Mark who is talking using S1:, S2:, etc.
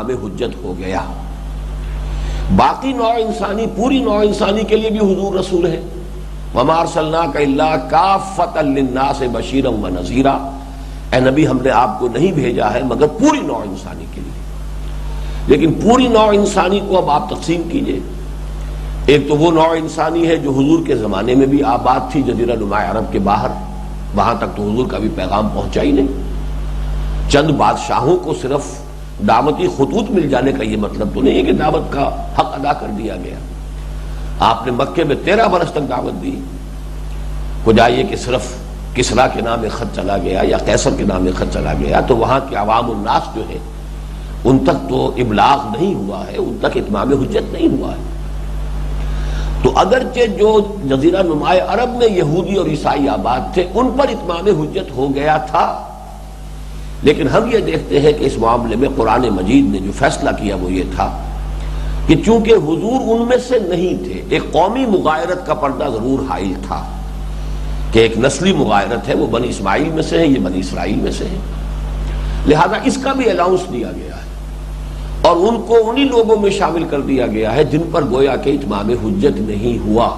S1: ہمیں حجت ہو گیا۔ باقی نوع انسانی، پوری نوع انسانی کے لیے بھی حضور رسول ہے۔ وَمَا أَرْسَلْنَاكَ إِلَّا كَافَّةً لِلنَّاسِ بَشِيرًا وَنَذِيرًا، اے نبی ہم نے آپ کو نہیں بھیجا ہے مگر پوری نوع انسانی کے لیے۔ لیکن پوری نوع انسانی کو اب آپ تقسیم کیجئے۔ ایک تو وہ نوع انسانی ہے جو حضور کے زمانے میں بھی آباد تھی جزیرہ نما عرب کے باہر، وہاں تک تو حضور کا بھی پیغام پہنچا ہی نہیں۔ چند بادشاہوں کو صرف دعوتی خطوط مل جانے کا یہ مطلب تو نہیں ہے کہ دعوت کا حق ادا کر دیا گیا۔ آپ نے مکے میں 13 برس تک دعوت دی۔ خدا یہ کہ صرف کسریٰ کے نام ایک خط چلا گیا یا قیصر کے نام ایک خط چلا گیا تو وہاں کے عوام الناس جو ہے ان تک تو ابلاغ نہیں ہوا ہے، ان تک اتمام حجت نہیں ہوا ہے۔ تو اگرچہ جو جزیرہ نما عرب میں یہودی اور عیسائی آباد تھے ان پر اتمام حجت ہو گیا تھا، لیکن ہم یہ دیکھتے ہیں کہ اس معاملے میں قرآن مجید نے جو فیصلہ کیا وہ یہ تھا کہ چونکہ حضور ان میں سے نہیں تھے، ایک قومی مغایرت کا پردہ ضرور حائل تھا کہ ایک نسلی مغایرت ہے، وہ بنی اسماعیل میں سے ہے، یہ بنی اسرائیل میں سے ہے، لہذا اس کا بھی الاؤنس دیا گیا ہے اور ان کو انہی لوگوں میں شامل کر دیا گیا ہے جن پر گویا کہ اتمام حجت نہیں ہوا۔